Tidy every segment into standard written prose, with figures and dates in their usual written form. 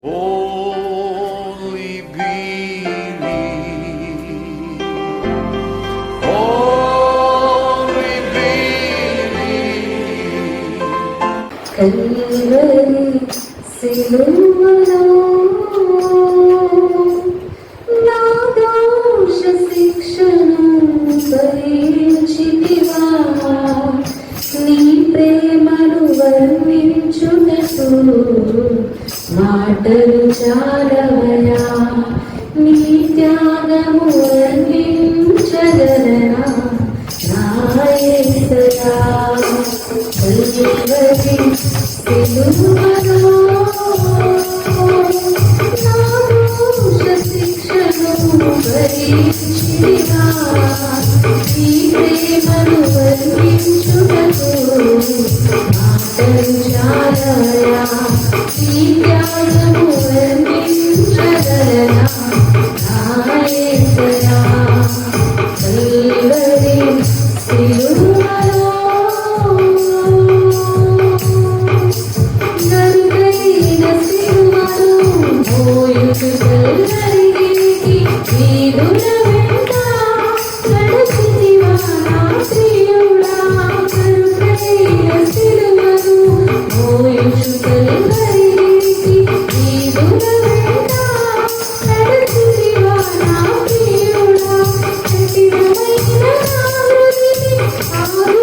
Only believe, only believe. Calvary సిలువలో నా దోష శిక్షను భరించితివా, నీ ప్రేమను వర్ణించుటకు మాటలు చాలవయా, నీ త్యాగము వర్ణించగలనా నా యేసయ్యా. కల్వరి సిలువలో నా దోష శిక్షను భరించితివా, నీ ప్రేమను వర్ణించుటకు మాటలు చాలవయా, నీ త్యాగము వర్ణించగలనా నా యేసయ్యా. కల్వరి సిలువలో నరుడైన సిలువను మోయుచు కల్వరికి వీధుల వెంట నడిచితివా నా ప్రియుడా. నరుడైన సిలువను మోయుచు కల్వరికి వీధుల వెంట నడిచితివా నా ప్రియుడా. కఠినమైన నా హృదయాన్ని ఆరు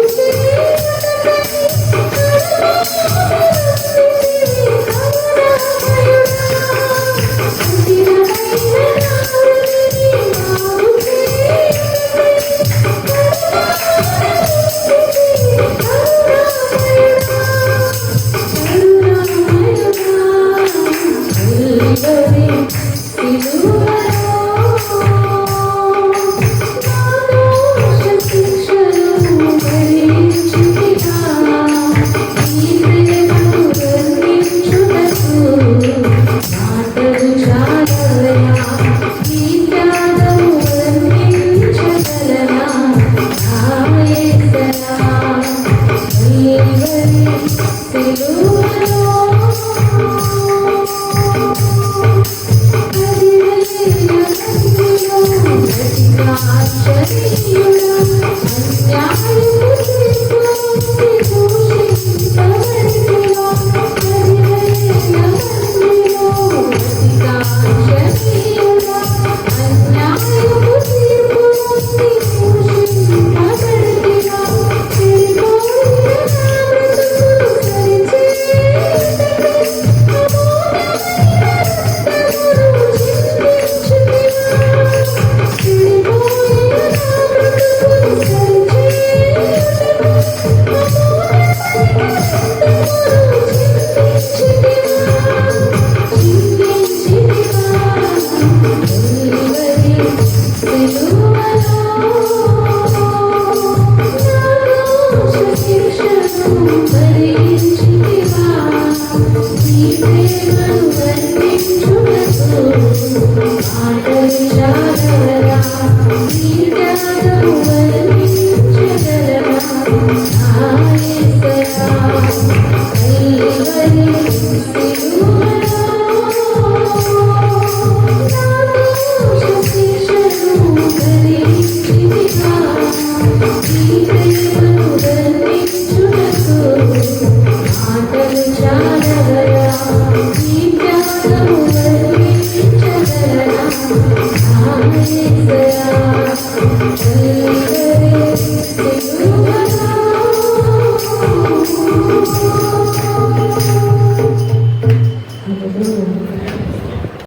Thank you.